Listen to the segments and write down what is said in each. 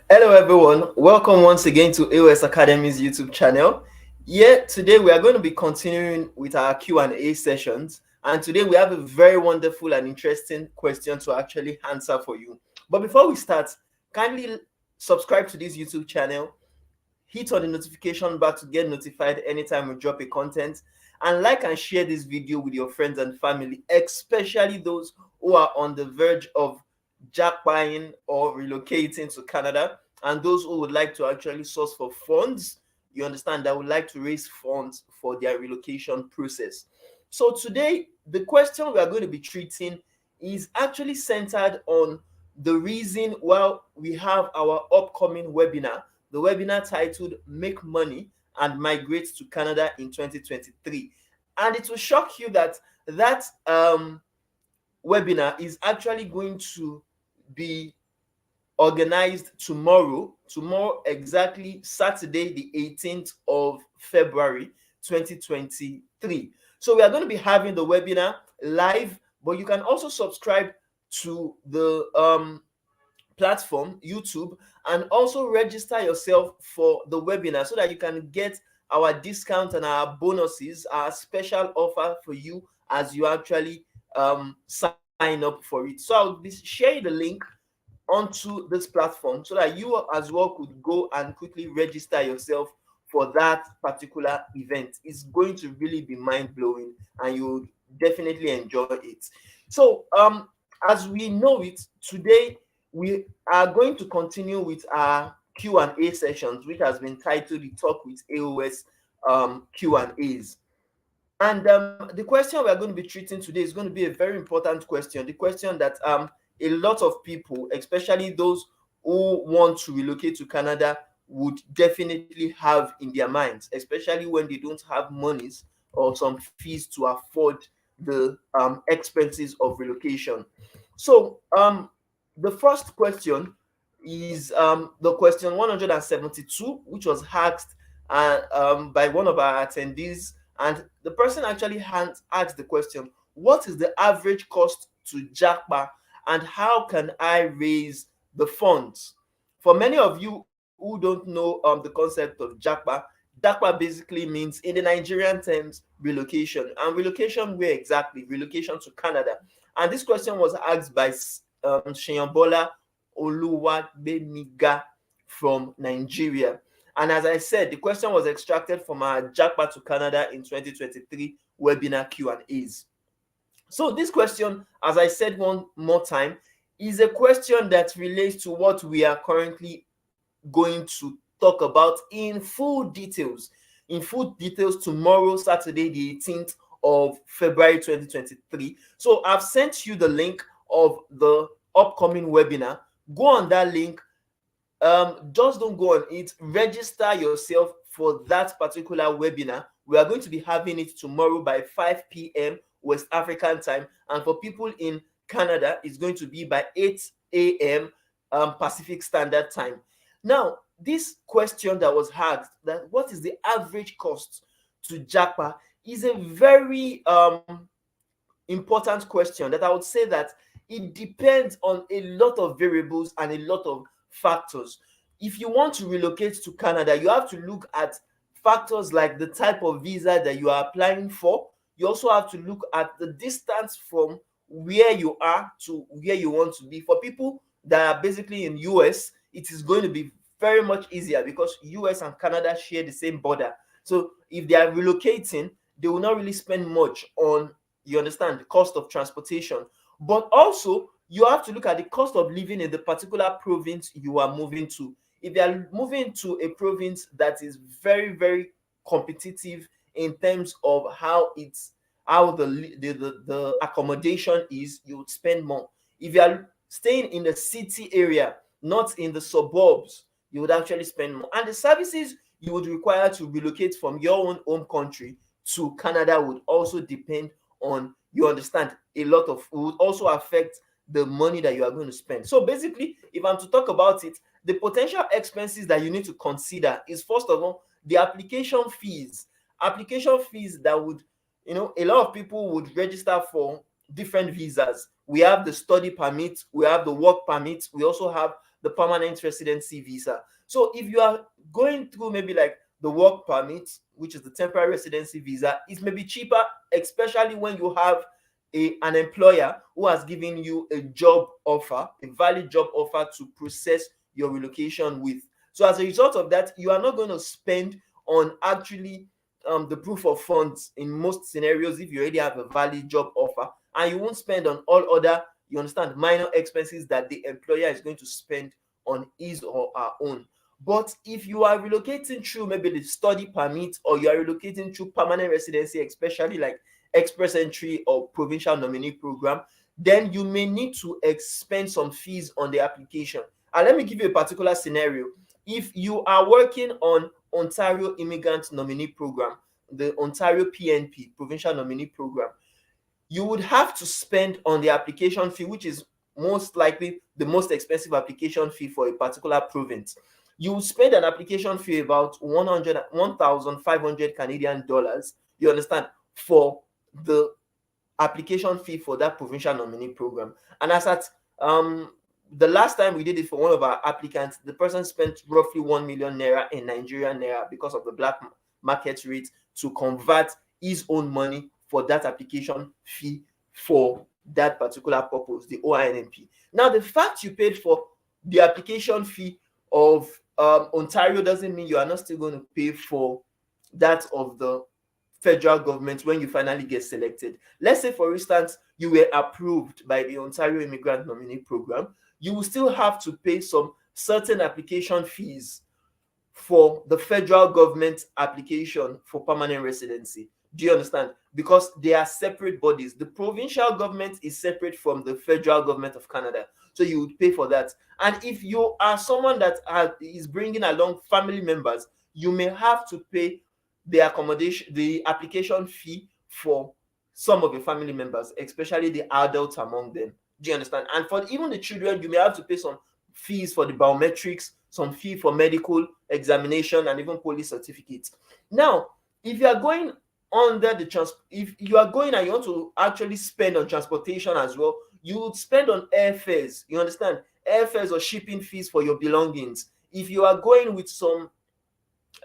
Hello, everyone. Welcome once again to A.O.S Academy's YouTube channel. Yeah, today we are going to be continuing with our Q&A sessions, and today we have a very wonderful and interesting question to actually answer for you. But before we start, kindly subscribe to this YouTube channel, hit on the notification bar to get notified anytime we drop a content, and like and share this video with your friends and family, especially those who are on the verge of jackpotting or relocating to Canada, and those who would like to actually source for funds, you understand, that would like to raise funds for their relocation process. So today the question we are going to be treating is actually centered on the reason why we have our upcoming webinar, the webinar titled Make Money and Migrate to Canada in 2023. And it will shock you that that webinar is actually going to be organized tomorrow exactly Saturday the 18th of February 2023. So we are going to be having the webinar live, but you can also subscribe to the platform YouTube and also register yourself for the webinar so that you can get our discount and our bonuses, our special offer for you as you actually sign up for it. So I'll be sharing the link onto this platform so that you as well could go and quickly register yourself for that particular event. It's going to really be mind-blowing and you'll definitely enjoy it. So as we know it, today we are going to continue with our Q&A sessions, which has been titled the Talk with A.O.S Q&As. And the question we are going to be treating today is going to be a very important question. The question that a lot of people, especially those who want to relocate to Canada, would definitely have in their minds, especially when they don't have monies or some fees to afford the expenses of relocation. So the first question is the question 172, which was asked by one of our attendees, and the person actually asked the question, what is the average cost to JAPA and how can I raise the funds? For many of you who don't know the concept of JAPA basically means, in the Nigerian terms, relocation. And relocation where exactly? Relocation to Canada. And this question was asked by Siyanbola Oluwagbemiga from Nigeria. And as I said, the question was extracted from our JAPA to Canada in 2023 webinar Q&As. So this question, as I said one more time, is a question that relates to what we are currently going to talk about in full details. In full details tomorrow, Saturday, the 18th of February 2023. So I've sent you the link of the upcoming webinar. Go on that link. Just don't go on it. Register yourself for that particular webinar. We are going to be having it tomorrow by 5 p.m. West African time, and for people in Canada, it's going to be by 8 a.m. Pacific Standard Time. Now, this question that was asked, that what is the average cost to JAPA, is a very important question that I would say that it depends on a lot of variables and a lot of factors. If you want to relocate to Canada, you have to look at factors like the type of visa that you are applying for. You also have to look at the distance from where you are to where you want to be. For people that are basically in US, it is going to be very much easier because US and Canada share the same border. So if they are relocating, they will not really spend much on, you understand, the cost of transportation. But also, you have to look at the cost of living in the particular province you are moving to. If you are moving to a province that is very, very competitive in terms of how the accommodation is, you would spend more. If you are staying in the city area, not in the suburbs, you would actually spend more. And the services you would require to relocate from your own home country to Canada would also depend on, you understand, a lot of, would also affect the money that you are going to spend. So basically, if I'm to talk about it, the potential expenses that you need to consider is, first of all, the application fees. Application fees that would, a lot of people would register for different visas. We have the study permit, we have the work permit, we also have the permanent residency visa. So if you are going through maybe like the work permit, which is the temporary residency visa, it may be cheaper, especially when you have an employer who has given you a job offer, a valid job offer to process your relocation with. So as a result of that, you are not going to spend on actually the proof of funds in most scenarios if you already have a valid job offer, and you won't spend on all other, you understand, minor expenses that the employer is going to spend on his or her own. But if you are relocating through maybe the study permit, or you are relocating through permanent residency, especially like express entry or provincial nominee program, then you may need to expend some fees on the application. And let me give you a particular scenario. If you are working on Ontario Immigrant Nominee Program, the Ontario PNP, Provincial Nominee Program, you would have to spend on the application fee, which is most likely the most expensive application fee for a particular province. You will spend an application fee about 1,500 Canadian dollars, you understand, for the application fee for that provincial nominee program. And as at the last time we did it for one of our applicants, the person spent roughly 1 million naira in Nigerian naira because of the black market rate to convert his own money for that application fee for that particular purpose, the OINMP. Now, the fact you paid for the application fee of Ontario doesn't mean you are not still going to pay for that of the federal government when you finally get selected. Let's say, for instance, you were approved by the Ontario Immigrant Nominee Program, you will still have to pay some certain application fees for the federal government application for permanent residency. Do you understand? Because they are separate bodies. The provincial government is separate from the federal government of Canada. So you would pay for that. And if you are someone that is bringing along family members, you may have to pay the accommodation, the application fee for some of your family members, especially the adults among them. Do you understand? And for even the children, you may have to pay some fees for the biometrics, some fee for medical examination, and even police certificates. Now, if you are going under the if you are going and you want to actually spend on transportation as well, you would spend on airfares. You understand? Airfares or shipping fees for your belongings. If you are going with some,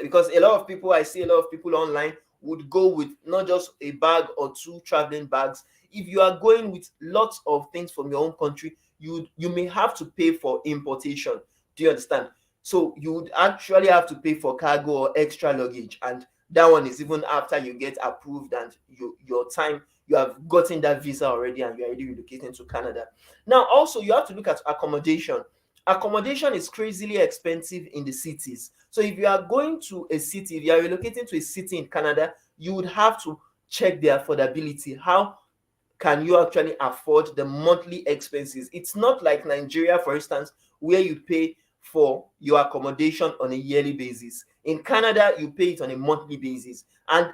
because a lot of people, I see a lot of people online would go with not just a bag or two traveling bags. If you are going with lots of things from your own country, you may have to pay for importation. Do you understand? So you would actually have to pay for cargo or extra luggage, and that one is even after you get approved and your time, you have gotten that visa already and you're already relocating to Canada. Now, also, you have to look at accommodation. Accommodation is crazily expensive in the cities. So if you are going to a city, if you are relocating to a city in Canada, you would have to check the affordability. How can you actually afford the monthly expenses? It's not like Nigeria, for instance, where you pay for your accommodation on a yearly basis. In Canada, you pay it on a monthly basis. And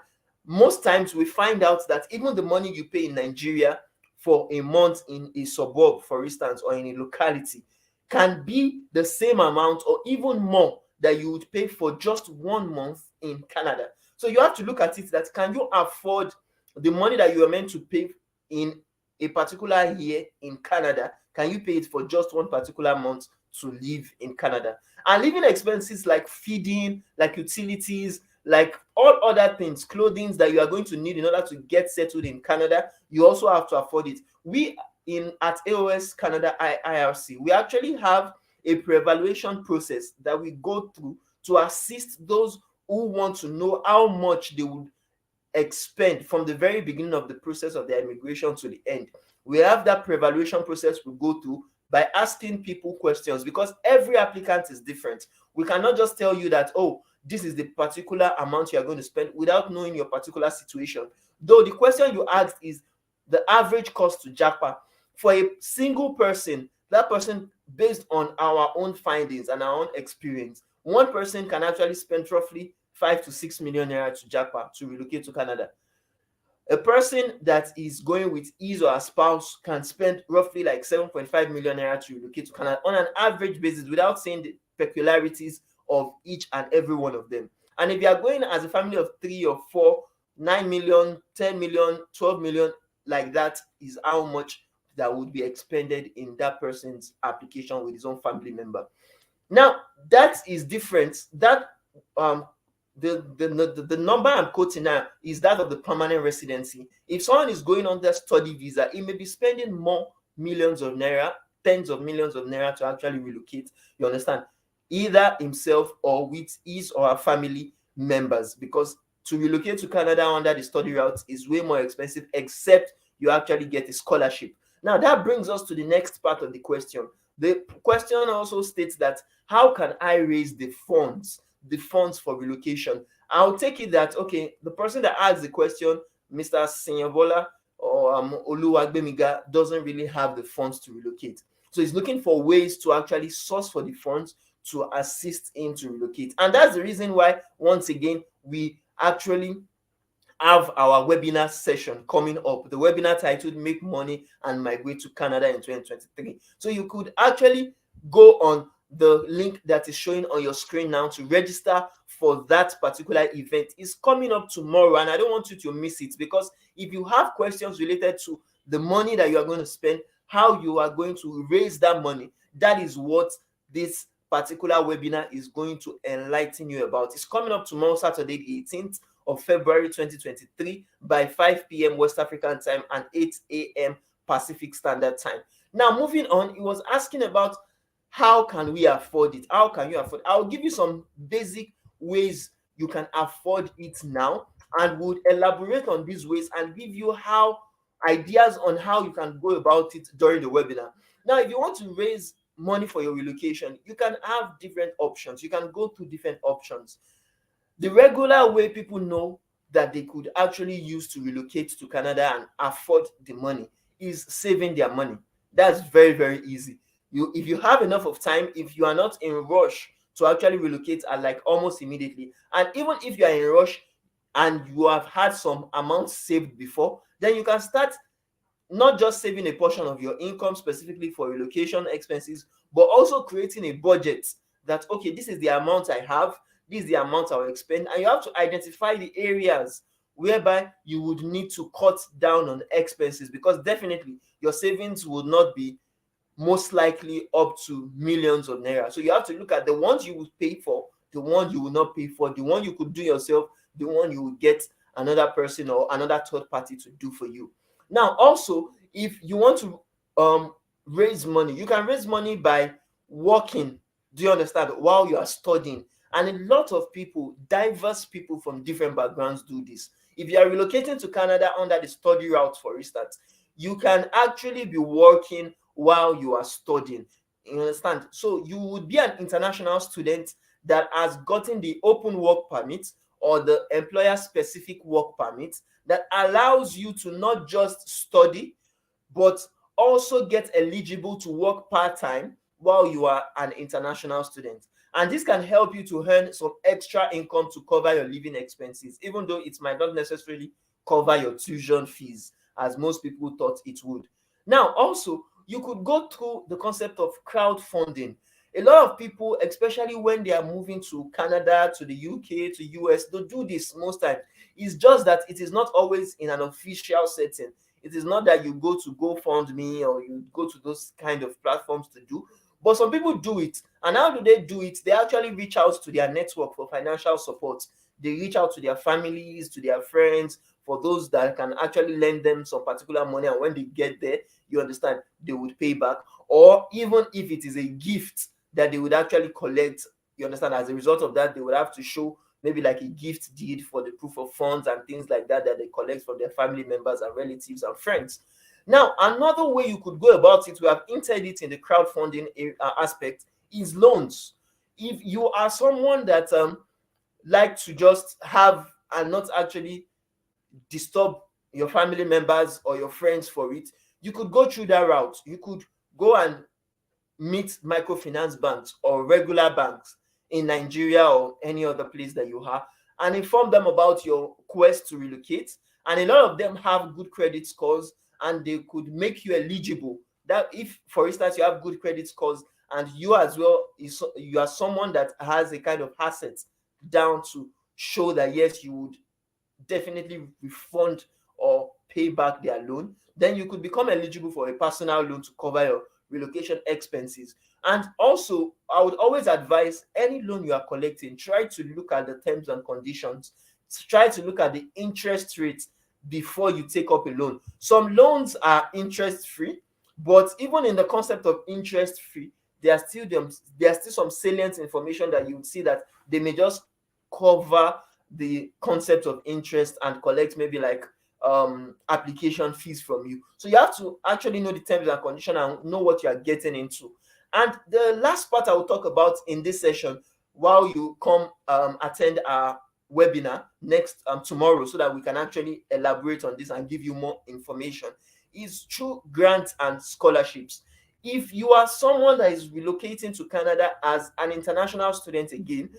most times we find out that even the money you pay in Nigeria for a month in a suburb, for instance, or in a locality, can be the same amount or even more that you would pay for just 1 month in Canada. So you have to look at it that, can you afford the money that you are meant to pay in a particular year in Canada? Can you pay it for just one particular month to live in Canada? And living expenses like feeding, like utilities, like all other things, clothing that you are going to need in order to get settled in Canada, you also have to afford it. We at A.O.S Canada IRC, we actually have a pre-evaluation process that we go through to assist those who want to know how much they would expend from the very beginning of the process of their immigration to the end. We have that pre-evaluation process we go through by asking people questions, because every applicant is different. We cannot just tell you that, oh, this is the particular amount you are going to spend without knowing your particular situation. Though the question you asked is the average cost to JAPA. For a single person, that person, based on our own findings and our own experience, one person can actually spend roughly 5 to 6 million naira to JAPA to relocate to Canada. A person that is going with his or her spouse can spend roughly like 7.5 million naira to relocate to Canada on an average basis, without saying the peculiarities of each and every one of them. And if you are going as a family of 3 or 4, 9 million, 10 million, 12 million, like that is how much that would be expended in that person's application with his own family member. Now, that is different. That um the number I'm quoting now is that of the permanent residency. If someone is going on their study visa, he may be spending more millions of naira, tens of millions of naira to actually relocate. You understand? Either himself or with his or her family members, because to relocate to Canada under the study route is way more expensive, except you actually get a scholarship. Now, that brings us to the next part of the question. The question also states that how can I raise the funds for relocation? I'll take it that, okay, the person that asked the question, Mr. Siyanbola or Oluwagbemiga, doesn't really have the funds to relocate. So he's looking for ways to actually source for the funds to assist him to relocate. And that's the reason why, once again, we actually have our webinar session coming up. The webinar titled Make Money and Migrate to Canada in 2023. So you could actually go on the link that is showing on your screen now to register for that particular event. It's coming up tomorrow, and I don't want you to miss it, because if you have questions related to the money that you are going to spend, how you are going to raise that money, that is what this particular webinar is going to enlighten you about. It's coming up tomorrow, Saturday, the 18th of February 2023 by 5 p.m. West African time and 8 a.m. Pacific Standard Time. Now, moving on, he was asking about how can we afford it? How can you afford it? I'll give you some basic ways you can afford it now, and would elaborate on these ways and give you ideas on how you can go about it during the webinar. Now, if you want to raise money for your relocation, you can have different options. You can go through different options. The regular way people know that they could actually use to relocate to Canada and afford the money is saving their money. That's very, very easy. If you have enough of time, if you are not in rush to actually relocate at like almost immediately, and even if you are in rush and you have had some amount saved before, then you can start not just saving a portion of your income specifically for relocation expenses, but also creating a budget that, okay, this is the amount I have, this is the amount I will expend, and you have to identify the areas whereby you would need to cut down on expenses, because definitely your savings will not be most likely up to millions of naira. So you have to look at the ones you will pay for, the one you will not pay for, the one you could do yourself, the one you will get another person or another third party to do for you. Now, also, if you want to raise money, you can raise money by working. Do you understand? While you are studying. And a lot of people, diverse people from different backgrounds, do this. If you are relocating to Canada under the study route, for instance, you can actually be working while you are studying. You understand? So you would be an international student that has gotten the open work permit or the employer specific work permit that allows you to not just study, but also get eligible to work part-time while you are an international student. And this can help you to earn some extra income to cover your living expenses, even though it might not necessarily cover your tuition fees, as most people thought it would. Now, also, you could go through the concept of crowdfunding. A lot of people, especially when they are moving to Canada, to the UK, to US, they do this most times. It's just that it is not always in an official setting. It is not that you go to GoFundMe or you go to those kind of platforms to do, but some people do it. And how do they do it? They actually reach out to their network for financial support. They reach out to their families, to their friends, for those that can actually lend them some particular money. And when they get there, you understand, they would pay back. Or even if it is a gift that they would actually collect, you understand, as a result of that, they would have to show maybe like a gift deed for the proof of funds and things like that that they collect from their family members and relatives and friends. Now, another way you could go about it, we have entered it in the crowdfunding aspect, is loans. If you are someone that like to just have and not actually disturb your family members or your friends for it, you could go through that route. You could go and meet microfinance banks or regular banks in Nigeria or any other place that you have, and inform them about your quest to relocate. And a lot of them have good credit scores, and they could make you eligible. That if, for instance, you have good credit scores and you as well, you are someone that has a kind of asset down to show that yes, you would definitely refund or pay back their loan, then you could become eligible for a personal loan to cover your relocation expenses. And also, I would always advise any loan you are collecting, try to look at the terms and conditions, try to look at the interest rates before you take up a loan. Some loans are interest free, but even in the concept of interest free, there are still some salient information that you would see that they may just cover the concept of interest and collect maybe like application fees from you. So you have to actually know the terms and conditions and know what you are getting into. And the last part I will talk about in this session, while you come attend our webinar next tomorrow, so that we can actually elaborate on this and give you more information, is through grants and scholarships. If you are someone that is relocating to Canada as an international student again,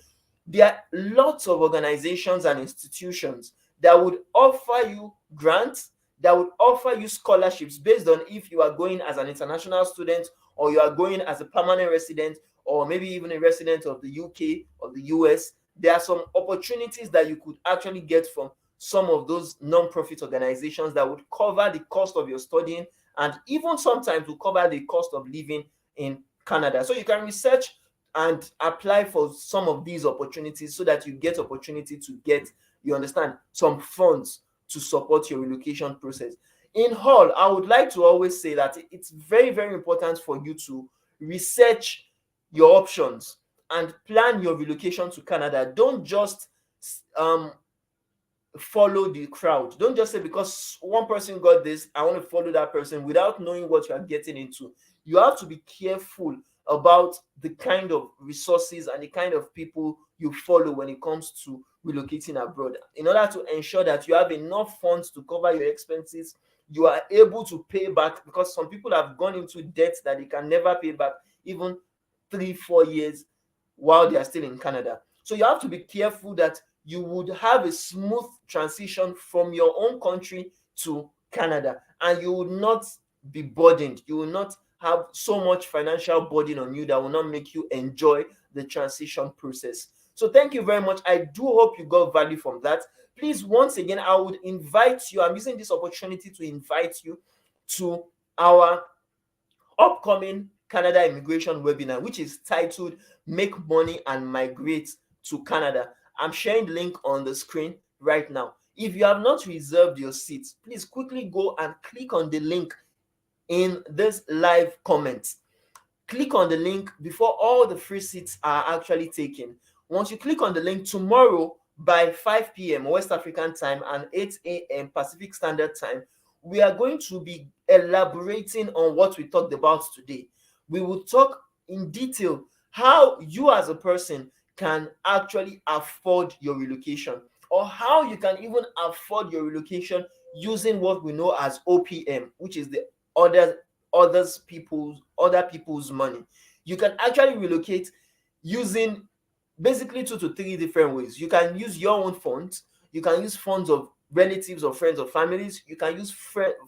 there are lots of organizations and institutions that would offer you grants, that would offer you scholarships based on if you are going as an international student or you are going as a permanent resident or maybe even a resident of the UK or the US. There are some opportunities that you could actually get from some of those non-profit organizations that would cover the cost of your studying and even sometimes will cover the cost of living in Canada. So you can research and apply for some of these opportunities so that you get opportunity to get, you understand, some funds to support your relocation process. In all, I would like to always say that it's very, very important for you to research your options and plan your relocation to Canada. Don't just follow the crowd. Don't just say because one person got this, I want to follow that person without knowing what you are getting into. You have to be careful about the kind of resources and the kind of people you follow when it comes to relocating abroad, in order to ensure that you have enough funds to cover your expenses. You are able to pay back, because some people have gone into debt that they can never pay back, even 3-4 years while they are still in Canada. So you have to be careful that you would have a smooth transition from your own country to Canada, and you will not be burdened. You will not have so much financial burden on you that will not make you enjoy the transition process. So thank you very much. I do hope you got value from that. Please, once again, I would invite you, I'm using this opportunity to invite you to our upcoming Canada immigration webinar, which is titled Make Money and Migrate to Canada. I'm sharing the link on the screen right now. If you have not reserved your seat, please quickly go and click on the link in this live comment. Click on the link before all the free seats are actually taken. Once you click on the link, tomorrow by 5 p.m. West African time and 8 a.m. Pacific Standard Time, we are going to be elaborating on what we talked about today. We will talk in detail how you as a person can actually afford your relocation, or how you can even afford your relocation using what we know as OPM, which is the other people's money. You can actually relocate using basically 2 to 3 different ways. You can use your own funds, you can use funds of relatives or friends or families, you can use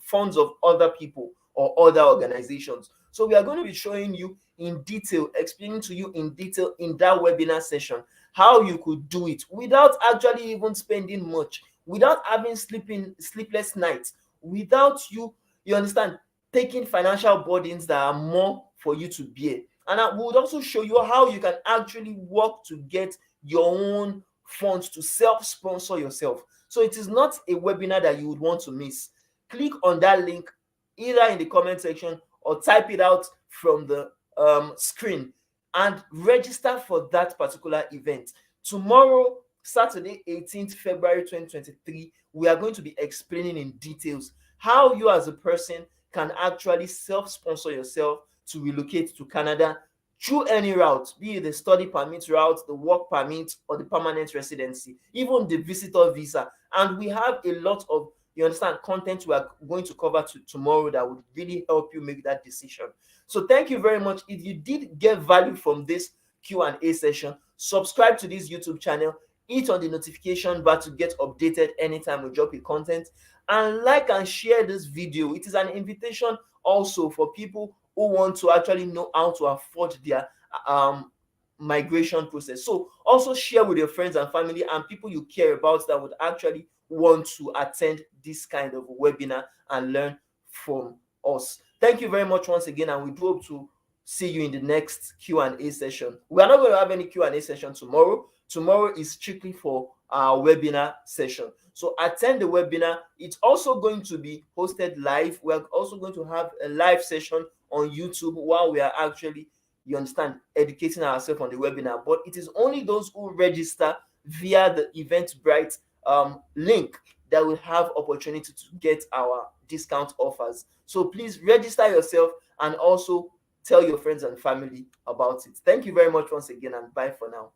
funds of other people or other organizations. So we are going to be showing you in detail, explaining to you in detail in that webinar session how you could do it without actually even spending much, without having sleepless nights, without you understand, taking financial burdens that are more for you to bear. And I would also show you how you can actually work to get your own funds to self-sponsor yourself. So it is not a webinar that you would want to miss. Click on that link either in the comment section or type it out from the screen and register for that particular event. Tomorrow, Saturday, 18th February 2023, we are going to be explaining in details how you as a person can actually self-sponsor yourself to relocate to Canada through any route, be it the study permit route, the work permit, or the permanent residency, even the visitor visa. And we have a lot of, you understand, content we are going to cover tomorrow that would really help you make that decision. So thank you very much. If you did get value from this Q&A session, subscribe to this YouTube channel, hit on the notification bell to get updated anytime we drop a content, and like and share this video. It is an invitation also for people who want to actually know how to afford their migration process. So also share with your friends and family and people you care about that would actually want to attend this kind of webinar and learn from us. Thank you very much once again, and we do hope to see you in the next Q&A session. We are not going to have any Q&A session tomorrow. Tomorrow is strictly for our webinar session. So attend the webinar. It's also going to be hosted live. We are also going to have a live session on YouTube while we are actually, you understand, educating ourselves on the webinar. But it is only those who register via the Eventbrite link that will have opportunity to get our discount offers. So please register yourself and also tell your friends and family about it. Thank you very much once again, and bye for now.